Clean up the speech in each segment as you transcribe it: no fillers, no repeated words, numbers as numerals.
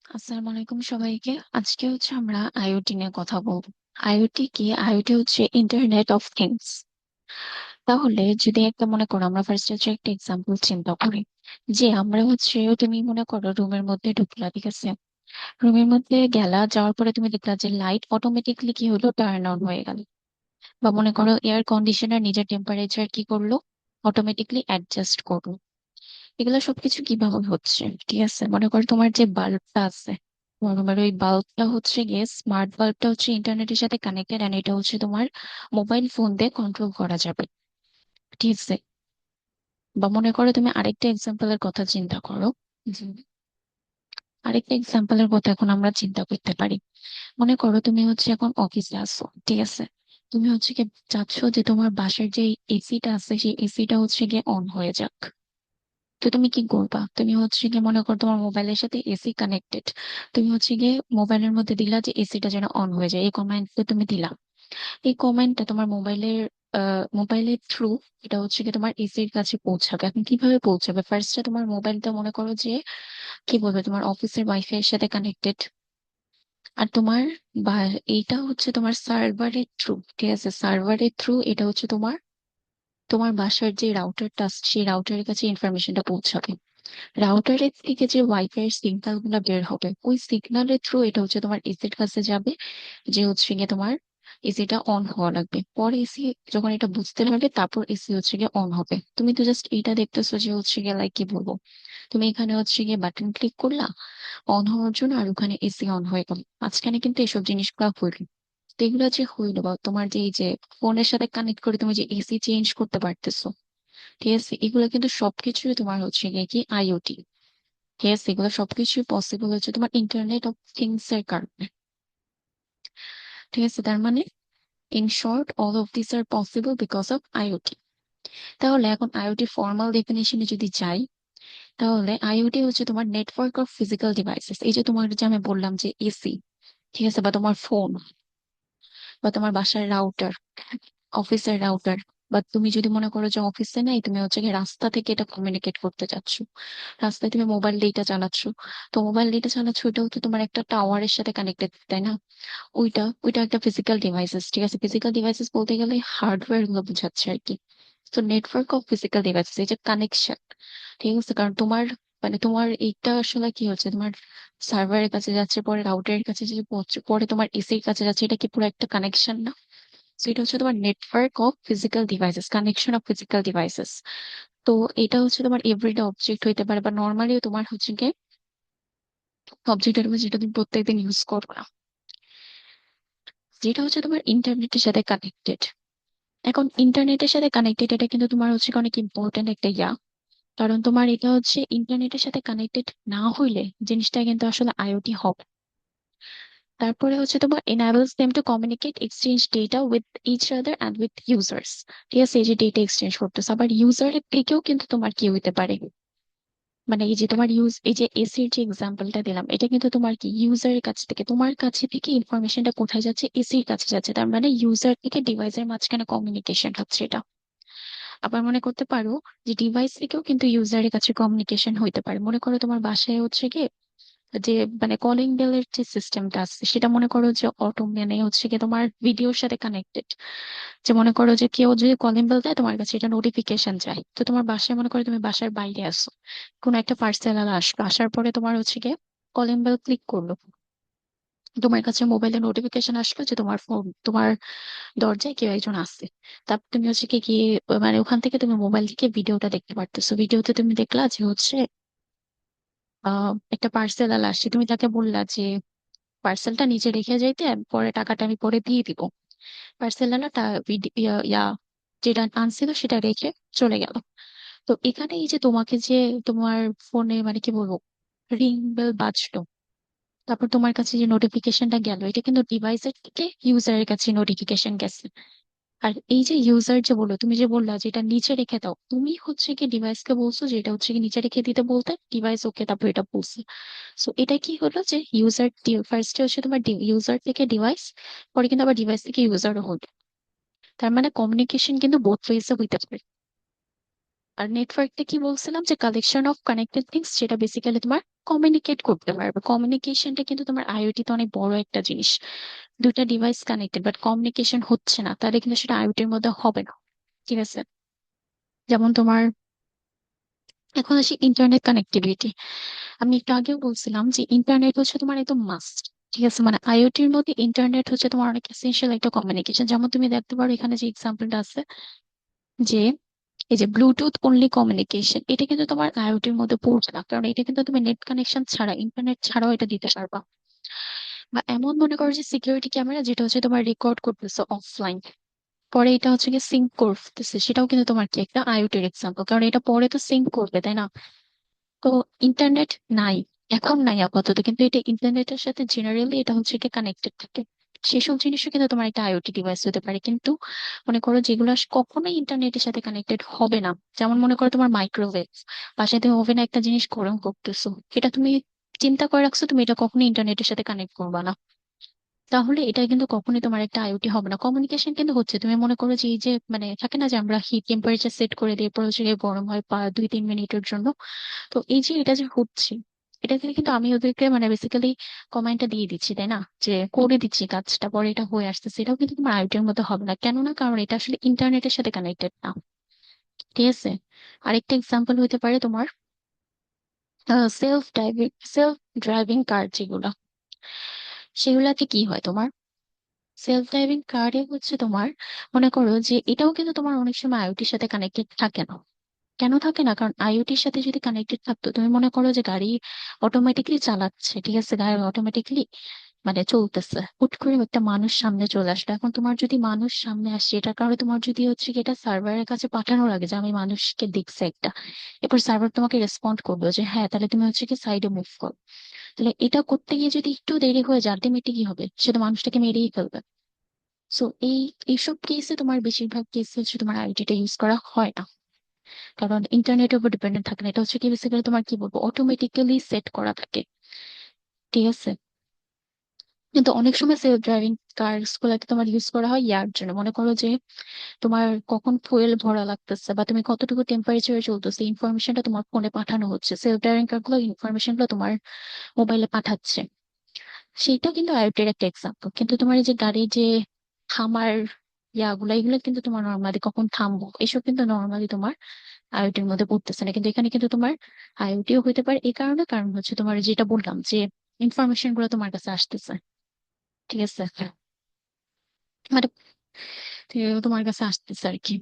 আসসালামু আলাইকুম সবাইকে। আজকে আমরা আইওটি নিয়ে কথা বলবো। আইওটি কি? আইওটি হচ্ছে ইন্টারনেট অফ থিংস। তাহলে যদি একটা মনে করো, আমরা ফার্স্ট একটা এক্সাম্পল চিন্তা করি যে আমরা তুমি মনে করো রুমের মধ্যে ঢুকলা, ঠিক আছে? রুমের মধ্যে গেলা, যাওয়ার পরে তুমি দেখলা যে লাইট অটোমেটিকলি কি হলো, টার্ন অন হয়ে গেল। বা মনে করো এয়ার কন্ডিশনার নিজের টেম্পারেচার কি করলো, অটোমেটিকলি অ্যাডজাস্ট করলো। এগুলো সবকিছু কিভাবে হচ্ছে? ঠিক আছে, মনে করো তোমার যে বাল্বটা আছে, তোমার রুমের ওই বাল্বটা গিয়ে স্মার্ট বাল্বটা ইন্টারনেটের সাথে কানেক্টেড, এন্ড এটা তোমার মোবাইল ফোন দিয়ে কন্ট্রোল করা যাবে। ঠিক আছে। বা মনে করো তুমি আরেকটা এক্সাম্পলের কথা চিন্তা করো। যে আরেকটা এক্সাম্পলের কথা এখন আমরা চিন্তা করতে পারি। মনে করো তুমি এখন অফিসে আছো, ঠিক আছে? তুমি কি চাচ্ছ যে তোমার বাসার যে এসিটা আছে, সেই এসিটা গিয়ে অন হয়ে যাক। তো তুমি কি করবা? তুমি গিয়ে মনে করো তোমার মোবাইলের সাথে এসি কানেক্টেড। তুমি গিয়ে মোবাইলের মধ্যে দিলা যে এসিটা যেন অন হয়ে যায়, এই কমান্ডটা তুমি দিলা। এই কমান্ডটা তোমার মোবাইলের থ্রু এটা গিয়ে তোমার এসির কাছে পৌঁছাবে। এখন কিভাবে পৌঁছাবে? ফার্স্টে তোমার মোবাইলটা মনে করো যে কি বলবে, তোমার অফিসের ওয়াইফাই এর সাথে কানেক্টেড। আর তোমার বা এইটা তোমার সার্ভারের থ্রু, ঠিক আছে? সার্ভারের থ্রু এটা তোমার তোমার বাসার যে রাউটারটা আছে, সেই রাউটারের কাছে ইনফরমেশনটা পৌঁছাবে। রাউটারের থেকে যে ওয়াইফাই এর সিগন্যাল গুলো বের হবে, ওই সিগন্যালের থ্রু এটা তোমার এসির কাছে যাবে, যে গিয়ে তোমার এসিটা অন হওয়া লাগবে। পরে এসি যখন এটা বুঝতে পারবে, তারপর এসি গিয়ে অন হবে। তুমি তো জাস্ট এটা দেখতেছো যে গিয়ে লাইক কি বলবো, তুমি এখানে গিয়ে বাটন ক্লিক করলা অন হওয়ার জন্য, আর ওখানে এসি অন হয়ে গেল। মাঝখানে কিন্তু এসব জিনিসগুলো হইল। তো এগুলো যে হইলো, বা তোমার যে এই যে ফোনের সাথে কানেক্ট করে তুমি যে এসি চেঞ্জ করতে পারতেছো, ঠিক আছে? এগুলো কিন্তু সবকিছুই তোমার গিয়ে কি আইওটি। ঠিক আছে, এগুলো সবকিছু পসিবল তোমার ইন্টারনেট অফ থিংস এর কারণে। ঠিক আছে, তার মানে in short, all of this are possible because of IoT. তাহলে এখন আইওটি ফর্মাল ডেফিনেশনে যদি যাই, তাহলে আইওটি তোমার নেটওয়ার্ক অফ ফিজিক্যাল ডিভাইসেস। এই যে তোমার যে আমি বললাম যে এসি, ঠিক আছে, বা তোমার ফোন, বা তোমার বাসার রাউটার, অফিসের রাউটার, বা তুমি যদি মনে করো যে অফিসে নাই, তুমি গিয়ে রাস্তা থেকে এটা কমিউনিকেট করতে চাচ্ছ, রাস্তায় তুমি মোবাইল ডেটা চালাচ্ছ। তো মোবাইল ডেটা চালাচ্ছ, ওইটাও তো তোমার একটা টাওয়ারের সাথে কানেক্টেড, তাই না? ওইটা ওইটা একটা ফিজিক্যাল ডিভাইসেস। ঠিক আছে, ফিজিক্যাল ডিভাইসেস বলতে গেলে হার্ডওয়্যার গুলো বোঝাচ্ছে আর কি। তো নেটওয়ার্ক অফ ফিজিক্যাল ডিভাইসেস, এই যে কানেকশন, ঠিক আছে? কারণ তোমার তোমার এইটা আসলে কি হচ্ছে, তোমার সার্ভারের কাছে যাচ্ছে, পরে রাউটারের কাছে যে পৌঁছে, পরে তোমার এসির কাছে যাচ্ছে, এটা কি পুরো একটা কানেকশন না? তো এটা তোমার network of physical devices, connection off physical devices. তো এটা তোমার এভরিডে অবজেক্ট হইতে পারে, বা নর্মালিও তোমার কি অবজেক্টের উপর, যেটা তুমি প্রত্যেকদিন ইউজ করবে না, যেটা তোমার ইন্টারনেটের সাথে কানেক্টেড। এখন ইন্টারনেটের সাথে কানেক্টেড, এটা কিন্তু তোমার অনেক ইম্পর্টেন্ট একটা কারণ তোমার এটা ইন্টারনেটের সাথে কানেক্টেড না হইলে জিনিসটা কিন্তু আসলে আইওটি হবে। তারপরে তোমার enables them to communicate, exchange data with each other and with users। ঠিক আছে, এই যে ডেটা এক্সচেঞ্জ করতেছে, আবার ইউজারের থেকেও কিন্তু তোমার কি হইতে পারে, মানে এই যে তোমার এই যে এসির যে এক্সাম্পলটা দিলাম, এটা কিন্তু তোমার কি ইউজারের কাছ থেকে, তোমার কাছে থেকে ইনফরমেশনটা কোথায় যাচ্ছে, এসির কাছে যাচ্ছে। তার মানে ইউজার থেকে ডিভাইসের মাঝখানে কমিউনিকেশন হচ্ছে এটা। আবার মনে করতে পারো যে ডিভাইস থেকেও কিন্তু ইউজারের কাছে কমিউনিকেশন হইতে পারে। মনে করো তোমার বাসায় কি যে কলিং বেলের যে সিস্টেমটা আছে, সেটা মনে করো যে অটো কি তোমার ভিডিওর সাথে কানেক্টেড। যে মনে করো যে কেউ যদি কলিং বেল দেয়, তোমার কাছে এটা নোটিফিকেশন যায়। তো তোমার বাসায় মনে করো তুমি বাসার বাইরে আসো, কোনো একটা পার্সেল আসলো, আসার পরে তোমার গিয়ে কলিং বেল ক্লিক করলো, তোমার কাছে মোবাইলে নোটিফিকেশন আসলো যে তোমার ফোন, তোমার দরজায় কেউ একজন আসছে। তারপর তুমি কি কি ওখান থেকে তুমি মোবাইল থেকে ভিডিওটা দেখতে পারতেছো। ভিডিওতে তুমি দেখলা যে একটা পার্সেল আলা আসছে, তুমি তাকে বললা যে পার্সেলটা নিচে রেখে যাইতে, পরে টাকাটা আমি পরে দিয়ে দিব। পার্সেল আলাটা যেটা আনছিল সেটা রেখে চলে গেল। তো এখানে এই যে তোমাকে যে তোমার ফোনে কি বলবো, রিং বেল বাজলো, তারপর তোমার কাছে যে নোটিফিকেশনটা গেল, এটা কিন্তু ডিভাইসের থেকে ইউজারের কাছে নোটিফিকেশন গেছে। আর এই যে ইউজার যে বললো, তুমি যে বললা যে এটা নিচে রেখে দাও, তুমি কি ডিভাইসকে বলছো যে এটা কি নিচে রেখে দিতে, বলতে ডিভাইস ওকে তারপর এটা বলছে। সো এটা কি হলো যে ইউজার, ফার্স্টে তোমার ইউজার থেকে ডিভাইস, পরে কিন্তু আবার ডিভাইস থেকে ইউজারও হলো। তার মানে কমিউনিকেশন কিন্তু বোথ ওয়েজে হইতে পারে। আর নেটওয়ার্কটা কি বলছিলাম, যে কালেকশন অফ কানেক্টেড থিংস, যেটা বেসিক্যালি তোমার কমিউনিকেট করতে পারবে। কমিউনিকেশনটা কিন্তু তোমার আইওটি তে অনেক বড় একটা জিনিস। দুইটা ডিভাইস কানেক্টেড বাট কমিউনিকেশন হচ্ছে না, তাহলে কিন্তু সেটা আইওটির মধ্যে হবে না। ঠিক আছে, যেমন তোমার এখন আসি ইন্টারনেট কানেক্টিভিটি। আমি একটু আগেও বলছিলাম যে ইন্টারনেট হচ্ছে তোমার একদম মাস্ট। ঠিক আছে, মানে আইওটির মধ্যে ইন্টারনেট হচ্ছে তোমার অনেক এসেনশিয়াল একটা কমিউনিকেশন। যেমন তুমি দেখতে পারো এখানে যে এক্সাম্পলটা আছে, যে এই যে ব্লুটুথ অনলি কমিউনিকেশন, এটা কিন্তু তোমার আইওটির মধ্যে পড়ছে না, কারণ এটা কিন্তু তুমি নেট কানেকশন ছাড়া, ইন্টারনেট ছাড়াও এটা দিতে পারবা। বা এমন মনে করো যে সিকিউরিটি ক্যামেরা, যেটা হচ্ছে তোমার রেকর্ড করতেছে অফলাইন, পরে এটা হচ্ছে কি সিঙ্ক করতেছে, সেটাও কিন্তু তোমার কি একটা আইওটির এক্সাম্পল, কারণ এটা পরে তো সিঙ্ক করবে, তাই না? তো ইন্টারনেট নাই, এখন নাই আপাতত, কিন্তু এটা ইন্টারনেটের সাথে জেনারেলি এটা হচ্ছে কি কানেক্টেড থাকে। সেসব জিনিসও কিন্তু তোমার একটা আইওটি ডিভাইস হতে পারে, কিন্তু মনে করো যেগুলো কখনোই ইন্টারনেটের সাথে কানেক্টেড হবে না, যেমন মনে করো তোমার মাইক্রোওয়েভ, বাসায় তুমি ওভেনে একটা জিনিস গরম করতেছো, এটা তুমি চিন্তা করে রাখছো তুমি এটা কখনোই ইন্টারনেটের সাথে কানেক্ট করবা না, তাহলে এটা কিন্তু কখনোই তোমার একটা আইওটি হবে না। কমিউনিকেশন কিন্তু হচ্ছে, তুমি মনে করো যে এই যে মানে থাকে না যে আমরা হিট টেম্পারেচার সেট করে দিয়ে পরে হচ্ছে গিয়ে গরম হয় 2-3 মিনিটের জন্য, তো এই যে এটা যে হচ্ছে, এটা থেকে কিন্তু আমি ওদেরকে মানে বেসিক্যালি কমান্ডটা দিয়ে দিচ্ছি, তাই না, যে করে দিচ্ছি কাজটা, পরে এটা হয়ে আসতেছে, এটাও কিন্তু তোমার আইওটির মধ্যে হবে না। কেন না? কারণ এটা আসলে ইন্টারনেটের সাথে কানেক্টেড না। ঠিক আছে, আরেকটা এক্সাম্পল হতে পারে তোমার সেলফ ড্রাইভিং কার যেগুলো, সেগুলাতে কি হয় তোমার, সেলফ ড্রাইভিং কারে হচ্ছে তোমার মনে করো যে এটাও কিন্তু তোমার অনেক সময় আইওটির সাথে কানেক্টেড থাকে না। কেন থাকে না? কারণ আইওটির সাথে যদি কানেক্টেড থাকতো, তুমি মনে করো যে গাড়ি অটোমেটিকলি চালাচ্ছে, ঠিক আছে, গাড়ি অটোমেটিকলি মানে চলতেছে, হুট করে একটা মানুষ সামনে চলে আসলো, এখন তোমার যদি মানুষ সামনে আসে, এটার কারণে তোমার যদি হচ্ছে কি এটা সার্ভারের কাছে পাঠানোর আগে যে আমি মানুষকে দেখছি একটা, এরপর সার্ভার তোমাকে রেসপন্ড করবে যে হ্যাঁ, তাহলে তুমি হচ্ছে কি সাইডে মুভ করো, তাহলে এটা করতে গিয়ে যদি একটু দেরি হয়ে যায়, আলটিমেটলি কি হবে, সে তো মানুষটাকে মেরেই ফেলবে। সো এইসব কেসে তোমার বেশিরভাগ কেসে হচ্ছে তোমার আইওটিটা ইউজ করা হয় না, কারণ ইন্টারনেটের উপর ডিপেন্ডেন্ট থাকে না, এটা হচ্ছে কি বেসিক্যালি তোমার কি বলবো অটোমেটিক্যালি সেট করা থাকে। ঠিক আছে, কিন্তু অনেক সময় সেলফ ড্রাইভিং কার্স গুলাকে তোমার ইউজ করা হয় ইয়ার জন্য, মনে করো যে তোমার কখন ফুয়েল ভরা লাগতেছে বা তুমি কতটুকু টেম্পারেচারে চলতেছে, ইনফরমেশনটা তোমার ফোনে পাঠানো হচ্ছে, সেলফ ড্রাইভিং কার গুলো ইনফরমেশন গুলো তোমার মোবাইলে পাঠাচ্ছে, সেইটা কিন্তু আইওটির একটা এক্সাম্পল। কিন্তু তোমার এই যে গাড়ির যে থামার ইয়াগুলা, এগুলো কিন্তু তোমার নর্মালি কখন থামবো, এসব কিন্তু নর্মালি তোমার আইওটির মধ্যে পড়তেছে না, কিন্তু এখানে কিন্তু তোমার আইওটিও হইতে পারে। এই কারণে, কারণ হচ্ছে তোমার যেটা বললাম যে ইনফরমেশন গুলো তোমার কাছে আসতেছে। ঠিক আছে, মানে তোমার কাছে আসতেছে আর কি।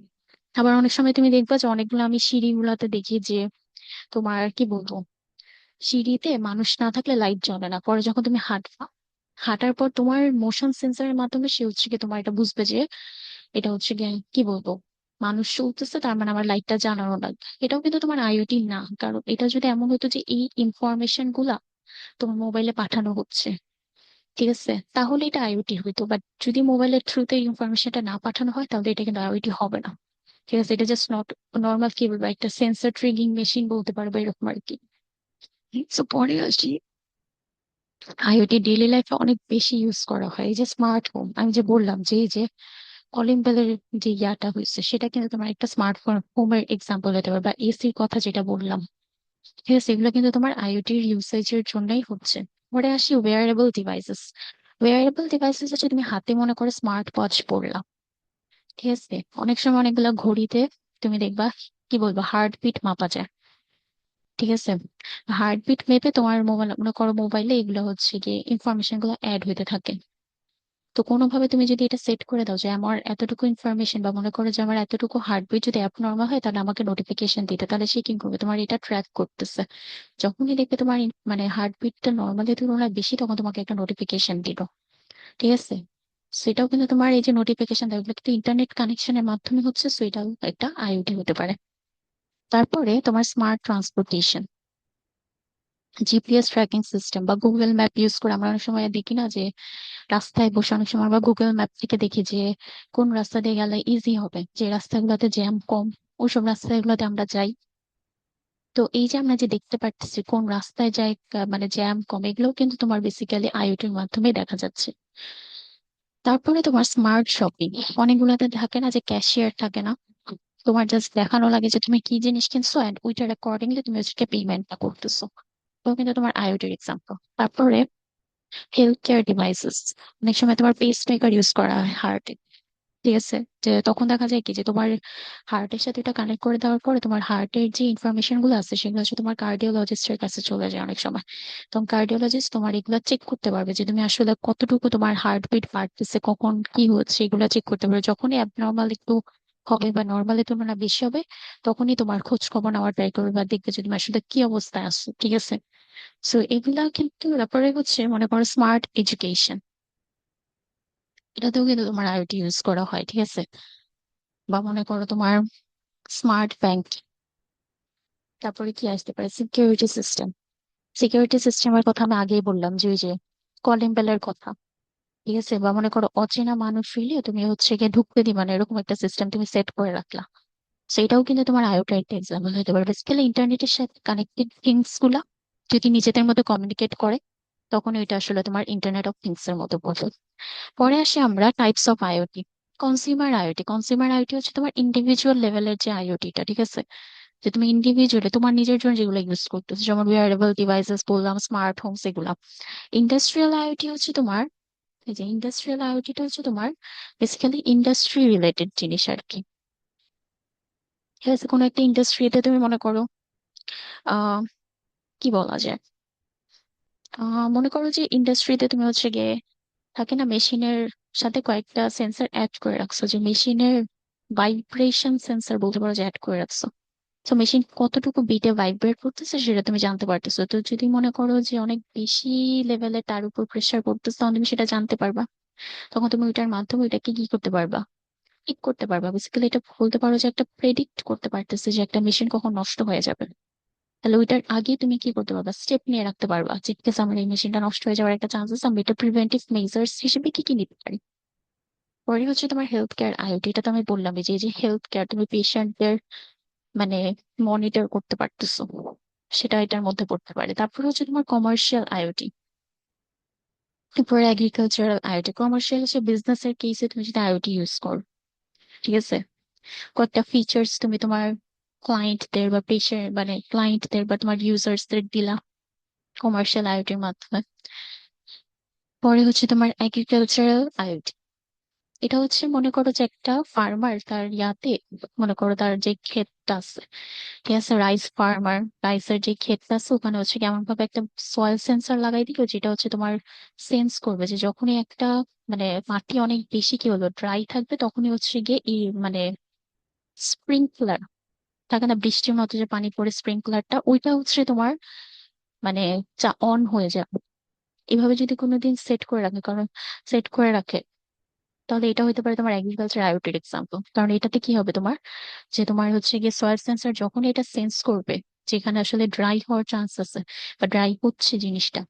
আবার অনেক সময় তুমি দেখবা যে অনেকগুলো আমি সিঁড়ি গুলাতে দেখি যে তোমার কি বলবো, সিঁড়িতে মানুষ না থাকলে লাইট জ্বলে না, পরে যখন তুমি হাঁটবা, হাঁটার পর তোমার মোশন সেন্সরের মাধ্যমে সে হচ্ছে কি তোমার এটা বুঝবে যে এটা হচ্ছে গিয়ে কি বলবো মানুষ চলতেছে, তার মানে আমার লাইটটা জ্বালানো লাগবে। এটাও কিন্তু তোমার আইওটি না, কারণ এটা যদি এমন হতো যে এই ইনফরমেশন গুলা তোমার মোবাইলে পাঠানো হচ্ছে, ঠিক আছে, তাহলে এটা আইওটি হইতো। বাট যদি মোবাইলের থ্রুতে ইনফরমেশনটা না পাঠানো হয়, তাহলে এটা কিন্তু আইওটি হবে না। ঠিক আছে, এটা জাস্ট নট নর্মাল কি বলবো একটা সেন্সর ট্রিগিং মেশিন বলতে পারবে, এরকম আর কি। So পরে আসি, আইওটি ডেইলি লাইফে অনেক বেশি ইউজ করা হয়। এই যে স্মার্ট হোম, আমি যে বললাম যে এই যে কলিং বেলের যে ইয়াটা হয়েছে, সেটা কিন্তু তোমার একটা স্মার্টফোন হোমের এক্সাম্পল হতে পারে, বা এসির কথা যেটা বললাম। ঠিক আছে, এগুলো কিন্তু তোমার আইওটির ইউসেজের জন্যই হচ্ছে। পরে আসি ওয়্যারেবল ডিভাইসেস। ওয়্যারেবল ডিভাইসেস হচ্ছে তুমি হাতে মনে করো স্মার্ট ওয়াচ পড়লা, ঠিক আছে, অনেক সময় অনেকগুলো ঘড়িতে তুমি দেখবা কি বলবো হার্টবিট মাপা যায়। ঠিক আছে, হার্টবিট মেপে তোমার মোবাইল মনে করো মোবাইলে এগুলো হচ্ছে গিয়ে ইনফরমেশন গুলো অ্যাড হতে থাকে। তো কোনোভাবে তুমি যদি এটা সেট করে দাও যে আমার এতটুকু ইনফরমেশন, বা মনে করো যে আমার এতটুকু হার্টবিট যদি অ্যাবনর্মাল হয়, তাহলে আমাকে নোটিফিকেশন দিতে, তাহলে সে কি করবে, তোমার এটা ট্র্যাক করতেছে, যখনই দেখবে তোমার মানে হার্টবিটটা নর্মালি তুলনায় বেশি, তখন তোমাকে একটা নোটিফিকেশন দিল। ঠিক আছে, সেটাও কিন্তু তোমার এই যে নোটিফিকেশন দেয়, ওগুলো কিন্তু ইন্টারনেট কানেকশনের মাধ্যমে হচ্ছে, সো এটাও একটা আইওটি হতে পারে। তারপরে তোমার smart transportation, GPS tracking system বা গুগল ম্যাপ ইউজ করে আমরা অনেক সময় দেখি না যে রাস্তায় বসে অনেক সময় আমরা গুগল ম্যাপ থেকে দেখি যে কোন রাস্তা দিয়ে গেলে ইজি হবে, যে রাস্তাগুলোতে জ্যাম কম, ওইসব রাস্তাগুলোতে আমরা যাই। তো এই যে আমরা যে দেখতে পাচ্ছি কোন রাস্তায় যাই মানে জ্যাম কম, এগুলোও কিন্তু তোমার বেসিক্যালি আইওটির মাধ্যমে দেখা যাচ্ছে। তারপরে তোমার স্মার্ট শপিং, অনেকগুলোতে থাকে না যে ক্যাশিয়ার থাকে না, তোমার জাস্ট দেখানো লাগে যে তুমি কি জিনিস কিনছো এন্ড ওইটার অ্যাকর্ডিংলি তুমি হচ্ছে পেমেন্টটা করতেছো। তো কিন্তু তোমার আইওটির এক্সাম্পল। তারপরে হেলথ কেয়ার ডিভাইসেস, অনেক সময় তোমার পেস মেকার ইউজ করা হয় হার্টে, ঠিক আছে? যে তখন দেখা যায় কি যে তোমার হার্টের সাথে এটা কানেক্ট করে দেওয়ার পরে তোমার হার্টের যে ইনফরমেশন গুলো আছে সেগুলো হচ্ছে তোমার কার্ডিওলজিস্টের কাছে চলে যায় অনেক সময়। তখন কার্ডিওলজিস্ট তোমার এগুলো চেক করতে পারবে যে তুমি আসলে কতটুকু তোমার হার্টবিট বাড়তেছে, কখন কি হচ্ছে, এগুলো চেক করতে পারবে। যখনই অ্যাবনর্মাল একটু হবে বা নর্মালের তুলনায় বেশি হবে, তখনই তোমার খোঁজ খবর নেওয়ার ট্রাই করবে বা দেখবে যে তুমি আসলে কি অবস্থায় আছো, ঠিক আছে? সো এগুলা কিন্তু ব্যাপারে হচ্ছে মনে করো স্মার্ট এডুকেশন, এটাতেও কিন্তু তোমার আইওটি ইউজ করা হয়, ঠিক আছে? বা মনে করো তোমার স্মার্ট ব্যাংক। তারপরে কি আসতে পারে, সিকিউরিটি সিস্টেম। সিকিউরিটি সিস্টেমের কথা আমি আগেই বললাম যে ওই যে কলিং বেলের কথা, ঠিক আছে? বা মনে করো অচেনা মানুষ ফিরলে তুমি হচ্ছে গিয়ে ঢুকতে দিবা না, এরকম একটা সিস্টেম তুমি সেট করে রাখলা। সেটাও কিন্তু তোমার আইওটি একটা এক্সাম্পল হতে পারে। বেসিক্যালি ইন্টারনেটের সাথে কানেক্টেড থিংস গুলা যদি নিজেদের মধ্যে কমিউনিকেট করে, তখন এটা আসলে তোমার ইন্টারনেট অফ থিংস এর মতো বলে। পরে আসি আমরা types of IoT. Consumer IoT, consumer IoT হচ্ছে তোমার ইন্ডিভিজুয়াল লেভেলের যে আইওটিটা, ঠিক আছে? যে তুমি ইন্ডিভিজুয়ালি তোমার নিজের জন্য যেগুলো ইউজ করতেছো, যেমন ওয়্যারেবল ডিভাইসেস বললাম, স্মার্ট হোমস, এগুলা। ইন্ডাস্ট্রিয়াল আইওটি হচ্ছে তোমার, এই যে ইন্ডাস্ট্রিয়াল আইওটিটা হচ্ছে তোমার বেসিক্যালি ইন্ডাস্ট্রি রিলেটেড জিনিস আর কি। ঠিক আছে, কোনো একটা ইন্ডাস্ট্রিতে তুমি মনে করো আহ কি বলা যায়, মনে করো যে ইন্ডাস্ট্রিতে তুমি হচ্ছে গিয়ে থাকে না মেশিনের সাথে কয়েকটা সেন্সর অ্যাড করে রাখছো, যে মেশিনের ভাইব্রেশন সেন্সর বলতে পারো যে অ্যাড করে রাখছো। তো মেশিন কতটুকু বিটে ভাইব্রেট করতেছে সেটা তুমি জানতে পারতেছো। তো যদি মনে করো যে অনেক বেশি লেভেলে তার উপর প্রেসার পড়তেছে, তখন তুমি সেটা জানতে পারবা। তখন তুমি ওইটার মাধ্যমে ওইটাকে কি করতে পারবা, ঠিক করতে পারবা। বেসিক্যালি এটা বলতে পারো যে একটা প্রেডিক্ট করতে পারতেছে যে একটা মেশিন কখন নষ্ট হয়ে যাবে। তাহলে ওইটার আগে তুমি কি করতে পারবা, স্টেপ নিয়ে রাখতে পারবা যে ঠিক আছে আমার এই মেশিনটা নষ্ট হয়ে যাওয়ার একটা চান্সেস, আমি এটা প্রিভেন্টিভ মেজার্স হিসেবে কি কি নিতে পারি। পরে হচ্ছে তোমার হেলথ কেয়ার আইওটি, এটা তো আমি বললাম যে এই যে হেলথ কেয়ার তুমি পেশেন্টদের মানে মনিটর করতে পারতেছো, সেটা এটার মধ্যে পড়তে পারে। তারপর হচ্ছে তোমার কমার্শিয়াল আইওটি, তারপরে এগ্রিকালচারাল আইওটি। কমার্শিয়াল হচ্ছে বিজনেস এর কেসে তুমি যদি আইওটি ইউজ করো, ঠিক আছে? কয়েকটা ফিচার্স তুমি তোমার ক্লায়েন্টদের বা পেশেন্ট মানে ক্লায়েন্টদের বা তোমার ইউজার্সদের দিলা কমার্শিয়াল আইওটির মাধ্যমে। পরে হচ্ছে তোমার এগ্রিকালচারাল আইওটি, এটা হচ্ছে মনে করো যে একটা ফার্মার তার ইয়াতে, মনে করো তার যে ক্ষেতটা আছে, ঠিক আছে, রাইস ফার্মার, রাইসের যে ক্ষেতটা আছে ওখানে হচ্ছে কেমন ভাবে একটা সয়েল সেন্সর লাগাই দিল, যেটা হচ্ছে তোমার সেন্স করবে যে যখনই একটা মানে মাটি অনেক বেশি কি হলো ড্রাই থাকবে, তখনই হচ্ছে গিয়ে মানে স্প্রিংকলার থাকে না বৃষ্টির মতো যে পানি পড়ে, স্প্রিংকলারটা ওইটা হচ্ছে তোমার মানে চা অন হয়ে যাবে। এভাবে যদি কোনোদিন সেট করে রাখে, কারণ সেট করে রাখে, তাহলে এটা হতে পারে তোমার এগ্রিকালচার আইওটির এক্সাম্পল। কারণ এটাতে কি হবে তোমার, যে তোমার হচ্ছে গিয়ে সয়েল সেন্সর যখন এটা সেন্স করবে যেখানে আসলে ড্রাই হওয়ার চান্স আছে বা ড্রাই হচ্ছে জিনিসটা,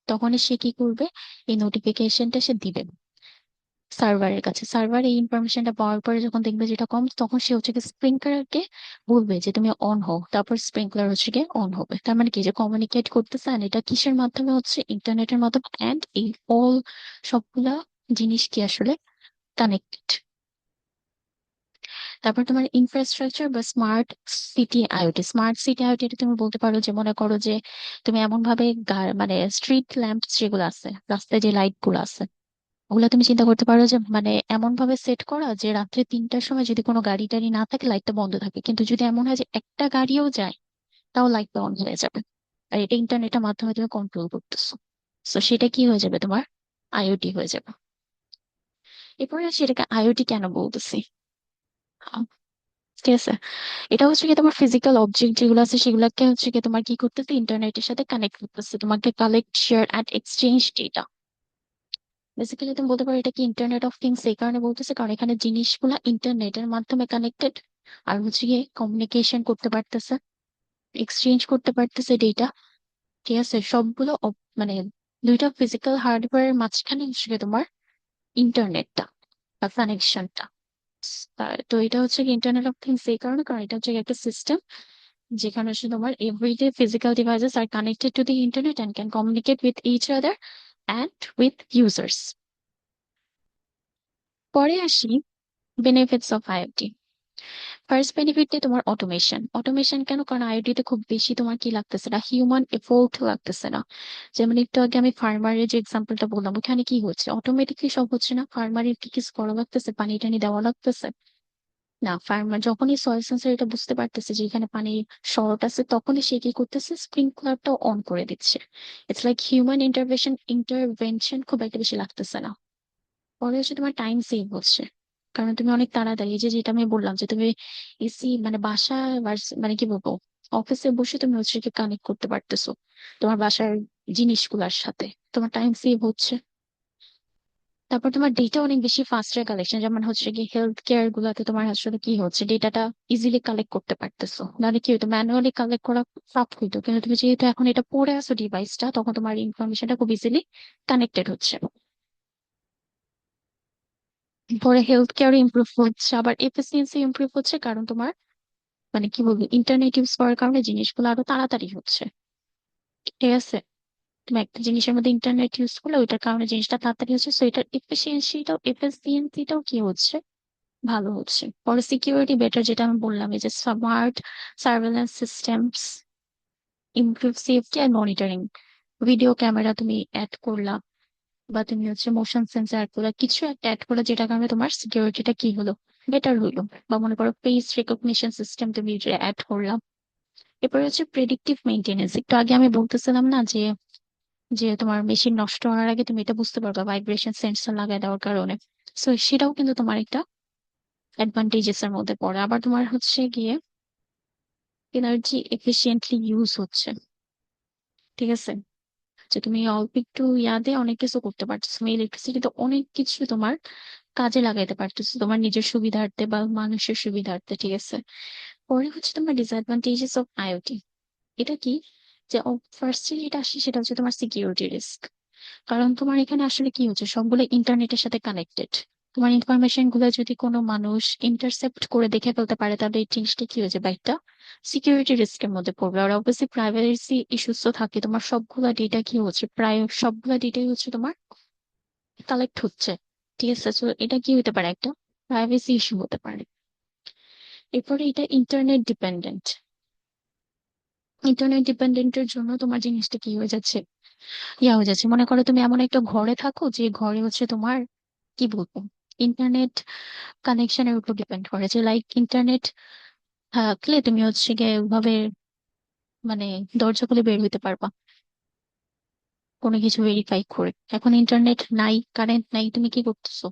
তখন সে কি করবে, এই নোটিফিকেশনটা সে দিবে সার্ভারের কাছে। সার্ভার এই ইনফরমেশনটা পাওয়ার পরে যখন দেখবে যেটা কম, তখন সে হচ্ছে গিয়ে স্প্রিংকলারকে বলবে যে তুমি অন হও, তারপর স্প্রিংকলার হচ্ছে গিয়ে অন হবে। তার মানে কি যে কমিউনিকেট করতেছে, and এটা কিসের মাধ্যমে হচ্ছে, ইন্টারনেটের মাধ্যমে। এন্ড এই অল সবগুলা জিনিস কি আসলে কানেক্টেড। তারপর তোমার ইনফ্রাস্ট্রাকচার বা smart city IoT. Smart city IoT এটা তুমি বলতে পারো যে মনে করো যে তুমি এমন ভাবে মানে স্ট্রিট ল্যাম্প যেগুলো আছে, রাস্তায় যে লাইট গুলো আছে, ওগুলা তুমি চিন্তা করতে পারো যে মানে এমন ভাবে সেট করা যে রাত্রে 3টার সময় যদি কোনো গাড়ি টাড়ি না থাকে লাইটটা বন্ধ থাকে, কিন্তু যদি এমন হয় যে একটা গাড়িও যায় তাও লাইটটা অন হয়ে যাবে। আর এটা ইন্টারনেটের মাধ্যমে তুমি কন্ট্রোল করতেছো। তো সেটা কি হয়ে যাবে, তোমার আইওটি হয়ে যাবে। এরপরে আসি এটাকে আইওটি কেন বলতেছি। ঠিক আছে, এটা হচ্ছে কি তোমার ফিজিক্যাল অবজেক্ট যেগুলো আছে সেগুলোকে হচ্ছে কি তোমার কি করতেছে, ইন্টারনেটের সাথে কানেক্ট করতেছে, তোমাকে collect share and exchange data. Basically তুমি বলতে পারো এটা কি ইন্টারনেট অফ থিংস এই কারণে বলতেছে কারণ এখানে জিনিসগুলা ইন্টারনেটের মাধ্যমে কানেক্টেড, আর হচ্ছে গিয়ে কমিউনিকেশন করতে পারতেছে, এক্সচেঞ্জ করতে পারতেছে ডেটা। ঠিক আছে, সবগুলো মানে দুইটা ফিজিক্যাল হার্ডওয়্যারের মাঝখানে হচ্ছে গিয়ে তোমার ইন্টারনেটটা বা কানেকশনটা। তো এটা হচ্ছে কি ইন্টারনেট অফ থিংস এই কারণে কারণ এটা হচ্ছে একটা সিস্টেম যেখানে হচ্ছে তোমার everyday physical devices are connected to the internet and can communicate with each other and with users. পরে আসি benefits of IoT. First benefit তোমার অটোমেশন। অটোমেশন কেন? কারণ আইওটি তে খুব বেশি তোমার কি লাগতেছে না, হিউম্যান এফোর্ট লাগতেছে না। যেমন একটু আগে আমি ফার্মারের যে এক্সাম্পলটা বললাম, ওখানে কি হচ্ছে, অটোমেটিকলি সব হচ্ছে না। ফার্মারের কি কিছু করা লাগতেছে, পানি টানি দেওয়া লাগতেছে না। ফার্মার যখনই সয়েল সেন্সর এটা বুঝতে পারতেছে যে এখানে পানির শর্ট আছে, তখনই সে কি করতেছে, স্প্রিংকলারটাও অন করে দিচ্ছে। ইটস লাইক হিউম্যান ইন্টারভেনশন খুব একটা বেশি লাগতেছে না। পরে হচ্ছে তোমার টাইম সেভ হচ্ছে, কারণ তুমি অনেক তাড়াতাড়ি, এই যে যেটা আমি বললাম যে তুমি এসি মানে বাসা মানে কি বলবো, অফিসে বসে তুমি হচ্ছে কি কানেক্ট করতে পারতেছো তোমার বাসার জিনিসগুলোর সাথে, তোমার টাইম সেভ হচ্ছে। তারপর তোমার ডেটা অনেক বেশি ফাস্টার কালেকশন, যেমন হচ্ছে কি হেলথ কেয়ার গুলাতে তোমার আসলে কি হচ্ছে, ডেটাটা ইজিলি কালেক্ট করতে পারতেছো। নাহলে কি হতো, ম্যানুয়ালি কালেক্ট করা টাফ হইতো, কিন্তু তুমি যেহেতু এখন এটা পড়ে আসো ডিভাইসটা, তখন তোমার ইনফরমেশনটা খুব ইজিলি কানেক্টেড হচ্ছে। পরে হেলথ কেয়ার ইমপ্রুভ হচ্ছে, আবার এফিসিয়েন্সি ইমপ্রুভ হচ্ছে, কারণ তোমার মানে কি বলবো, ইন্টারনেট ইউজ করার কারণে জিনিসগুলো আরো তাড়াতাড়ি হচ্ছে। ঠিক আছে, তুমি একটা জিনিসের মধ্যে ইন্টারনেট ইউজ করলে ওইটার কারণে জিনিসটা তাড়াতাড়ি হচ্ছে, সো এটার এফিসিয়েন্সিটাও কি হচ্ছে, ভালো হচ্ছে। পরে সিকিউরিটি বেটার, যেটা আমি বললাম, এই যে smart surveillance systems improve safety আর মনিটরিং। ভিডিও ক্যামেরা তুমি অ্যাড করলা, বা তুমি হচ্ছে মোশন সেন্সর অ্যাড করলা, কিছু একটা অ্যাড করলা যেটার কারণে তোমার সিকিউরিটিটা কি হলো, বেটার হইলো। বা মনে করো ফেস রেকগনিশন সিস্টেম তুমি অ্যাড করলাম। এরপরে হচ্ছে প্রেডিক্টিভ মেইনটেনেন্স, একটু আগে আমি বলতেছিলাম না যে যে তোমার মেশিন নষ্ট হওয়ার আগে তুমি এটা বুঝতে পারবা ভাইব্রেশন সেন্সর লাগায় দেওয়ার কারণে। সো সেটাও কিন্তু তোমার একটা অ্যাডভান্টেজেস এর মধ্যে পড়ে। আবার তোমার হচ্ছে গিয়ে এনার্জি এফিশিয়েন্টলি ইউজ হচ্ছে। ঠিক আছে, যে তুমি অল্প একটু ইয়াদে অনেক কিছু করতে পারছো, তুমি ইলেকট্রিসিটিতে অনেক কিছু তোমার কাজে লাগাইতে পারতেছো তোমার নিজের সুবিধার্থে বা মানুষের সুবিধার্থে। ঠিক আছে, পরে হচ্ছে তোমার ডিসঅ্যাডভান্টেজেস অফ আইওটি। এটা কি, যে ফার্স্টে যেটা আসে সেটা হচ্ছে তোমার সিকিউরিটি রিস্ক। কারণ তোমার এখানে আসলে কি হচ্ছে, সবগুলো ইন্টারনেটের সাথে কানেক্টেড। তোমার ইনফরমেশন গুলো যদি কোনো মানুষ ইন্টারসেপ্ট করে দেখে ফেলতে পারে, তাহলে এই জিনিসটা কি হয়েছে বা একটা সিকিউরিটি রিস্কের মধ্যে পড়বে। আর অবশ্যই প্রাইভেসি ইস্যুস তো থাকে, তোমার সবগুলা ডেটা কি হচ্ছে, প্রায় সবগুলা ডেটাই হচ্ছে তোমার কালেক্ট হচ্ছে। ঠিক আছে, তো এটা কি হতে পারে, একটা প্রাইভেসি ইস্যু হতে পারে। এরপরে এটা ইন্টারনেট ডিপেন্ডেন্ট। ইন্টারনেট ডিপেন্ডেন্টের জন্য তোমার জিনিসটা কি হয়ে যাচ্ছে, ইয়া হয়ে যাচ্ছে। মনে করো তুমি এমন একটা ঘরে থাকো, যে ঘরে হচ্ছে তোমার কি বলবো, ইন্টারনেট কানেকশনের উপর ডিপেন্ড করে, যে লাইক ইন্টারনেট থাকলে তুমি হচ্ছে গিয়ে ওইভাবে মানে দরজা খুলে বের হইতে পারবা কোনো কিছু ভেরিফাই করে। এখন ইন্টারনেট নাই, কারেন্ট নাই, তুমি কি করতেছো,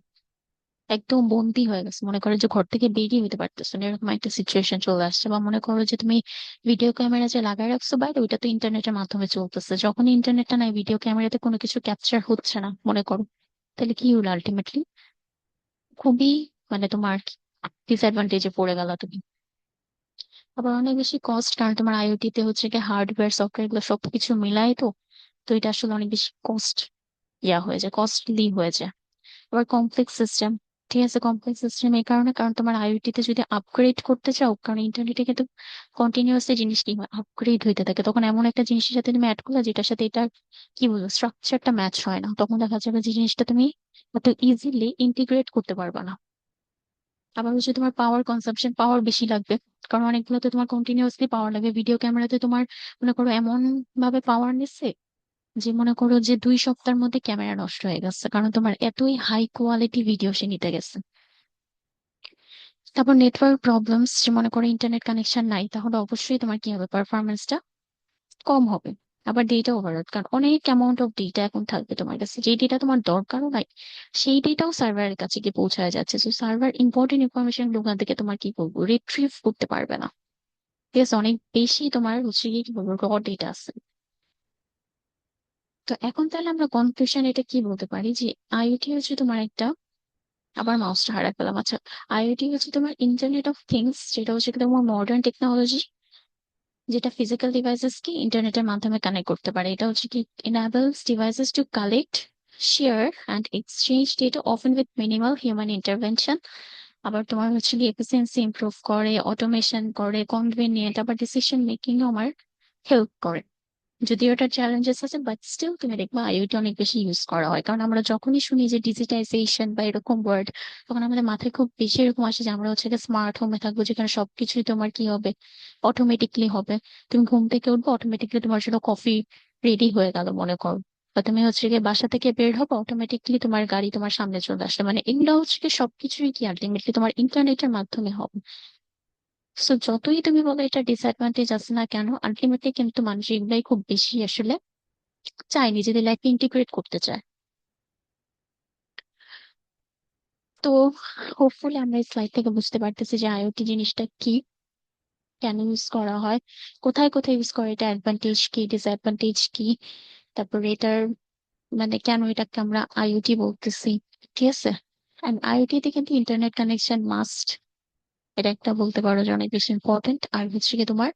একদম বন্দি হয়ে গেছে, মনে করো যে ঘর থেকে বেরিয়ে হইতে পারতেছো না, এরকম একটা সিচুয়েশন চলে আসছে। বা মনে করো যে তুমি ভিডিও ক্যামেরা যে লাগাই রাখছো বাইরে, ওইটা তো ইন্টারনেটের মাধ্যমে চলতেছে, যখন ইন্টারনেটটা নাই, ভিডিও ক্যামেরাতে কোনো কিছু ক্যাপচার হচ্ছে না মনে করো, তাহলে কি হলো আলটিমেটলি, খুবই মানে তোমার ডিসঅ্যাডভান্টেজে পড়ে গেল তুমি। আবার অনেক বেশি কস্ট, কারণ তোমার আইওটি তে হচ্ছে কি হার্ডওয়্যার সফটওয়্যার গুলো সবকিছু মিলাই তো, তো এটা আসলে অনেক বেশি কস্ট ইয়া হয়ে যায়, কস্টলি হয়ে যায়। আবার কমপ্লেক্স সিস্টেম। ঠিক আছে, কমপ্লেক্স সিস্টেম এই কারণে, কারণ তোমার আইওটি তে যদি আপগ্রেড করতে চাও, কারণ ইন্টারনেটে কিন্তু কন্টিনিউয়াসলি জিনিস কি হয়, আপগ্রেড হইতে থাকে, তখন এমন একটা জিনিসের সাথে তুমি অ্যাড করলে যেটার সাথে এটার কি বলবো স্ট্রাকচারটা ম্যাচ হয় না, তখন দেখা যাবে যে জিনিসটা তুমি এত ইজিলি ইন্টিগ্রেট করতে পারবা না। আবার হচ্ছে তোমার পাওয়ার কনসাম্পশন, পাওয়ার বেশি লাগবে, কারণ অনেকগুলোতে তোমার কন্টিনিউয়াসলি পাওয়ার লাগবে। ভিডিও ক্যামেরাতে তোমার মনে করো এমন ভাবে পাওয়ার নিচ্ছে, যে মনে করো যে 2 সপ্তাহের মধ্যে ক্যামেরা নষ্ট হয়ে গেছে, কারণ তোমার এতই হাই কোয়ালিটি ভিডিও সে নিতে গেছে। তারপর নেটওয়ার্ক প্রবলেমস, যে মনে করো ইন্টারনেট কানেকশন নাই, তাহলে অবশ্যই তোমার কি হবে, পারফরমেন্সটা কম হবে। আবার ডেটা ওভারলোড, কারণ অনেক অ্যামাউন্ট অফ ডেটা এখন থাকবে তোমার কাছে, যে ডেটা তোমার দরকারও নাই, সেই ডেটাও সার্ভারের কাছে গিয়ে পৌঁছায় যাচ্ছে। তো সার্ভার ইম্পর্টেন্ট ইনফরমেশন লোকাল থেকে তোমার কি বলবো রিট্রিভ করতে পারবে না। ঠিক আছে, অনেক বেশি তোমার হচ্ছে কি কি বলবো র ডেটা আছে। তো এখন তাহলে আমরা কনক্লুশন এটা কি বলতে পারি, যে আইওটি হচ্ছে তোমার একটা, আবার মাউসটা হারাই পেলাম, আচ্ছা, আইওটি হচ্ছে তোমার ইন্টারনেট অফ থিংস, যেটা হচ্ছে কি তোমার মডার্ন টেকনোলজি, যেটা ফিজিক্যাল ডিভাইসেস কে ইন্টারনেটের মাধ্যমে কানেক্ট করতে পারে। এটা হচ্ছে কি enables devices to collect, share and exchange data often with minimal human intervention। আবার তোমার হচ্ছে কি এফিসিয়েন্সি ইমপ্রুভ করে, অটোমেশন করে, কনভিনিয়েন্ট, আবার ডিসিশন মেকিং আমার হেল্প করে। যদিও এটা চ্যালেঞ্জেস আছে, বাট স্টিল তুমি দেখবা আইওটি অনেক বেশি ইউজ করা হয়। কারণ আমরা যখনই শুনি যে ডিজিটাইজেশন বা এরকম ওয়ার্ড, তখন আমাদের মাথায় খুব বেশি এরকম আসে যে আমরা হচ্ছে স্মার্ট হোমে থাকবো, যেখানে সবকিছুই তোমার কি হবে, অটোমেটিকলি হবে। তুমি ঘুম থেকে উঠবো, অটোমেটিকলি তোমার জন্য কফি রেডি হয়ে গেল মনে করো। বা তুমি হচ্ছে গিয়ে বাসা থেকে বের হবো, অটোমেটিকলি তোমার গাড়ি তোমার সামনে চলে আসে। মানে এগুলো হচ্ছে কি সবকিছুই কি আলটিমেটলি তোমার ইন্টারনেটের মাধ্যমে হবে। তো যতই তুমি বলো এটা ডিসঅ্যাডভান্টেজ আছে না কেন, আলটিমেটলি কিন্তু মানুষ এগুলাই খুব বেশি আসলে চায়, নিজেদের লাইফে ইন্টিগ্রেট করতে চায়। তো হোপফুলি আমরা এই স্লাইড থেকে বুঝতে পারতেছি যে আইওটি জিনিসটা কি, কেন ইউজ করা হয়, কোথায় কোথায় ইউজ করে, এটা অ্যাডভান্টেজ কি, ডিসঅ্যাডভান্টেজ কি, তারপর এটার মানে কেন এটাকে আমরা আইওটি বলতেছি। ঠিক আছে। এন্ড আইওটি তে কিন্তু ইন্টারনেট কানেকশন মাস্ট, এটা একটা বলতে পারো যে অনেক বেশি ইম্পর্টেন্ট। আর হচ্ছে কি তোমার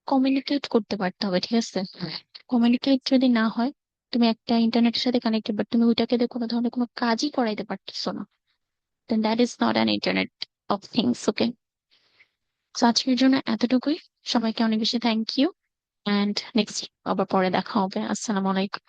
কমিউনিকেট করতে পারতে হবে। ঠিক আছে। কমিউনিকেট যদি না হয়, তুমি একটা ইন্টারনেটের সাথে কানেক্টেড বাট তুমি ওইটাকে দিয়ে কোনো ধরনের কোনো কাজই করাইতে পারতেছো না, then that is not an internet of things. Okay, তো আজকের জন্য এতটুকুই। সবাইকে অনেক বেশি থ্যাংক ইউ, এন্ড নেক্সট আবার পরে দেখা হবে। আসসালামু আলাইকুম।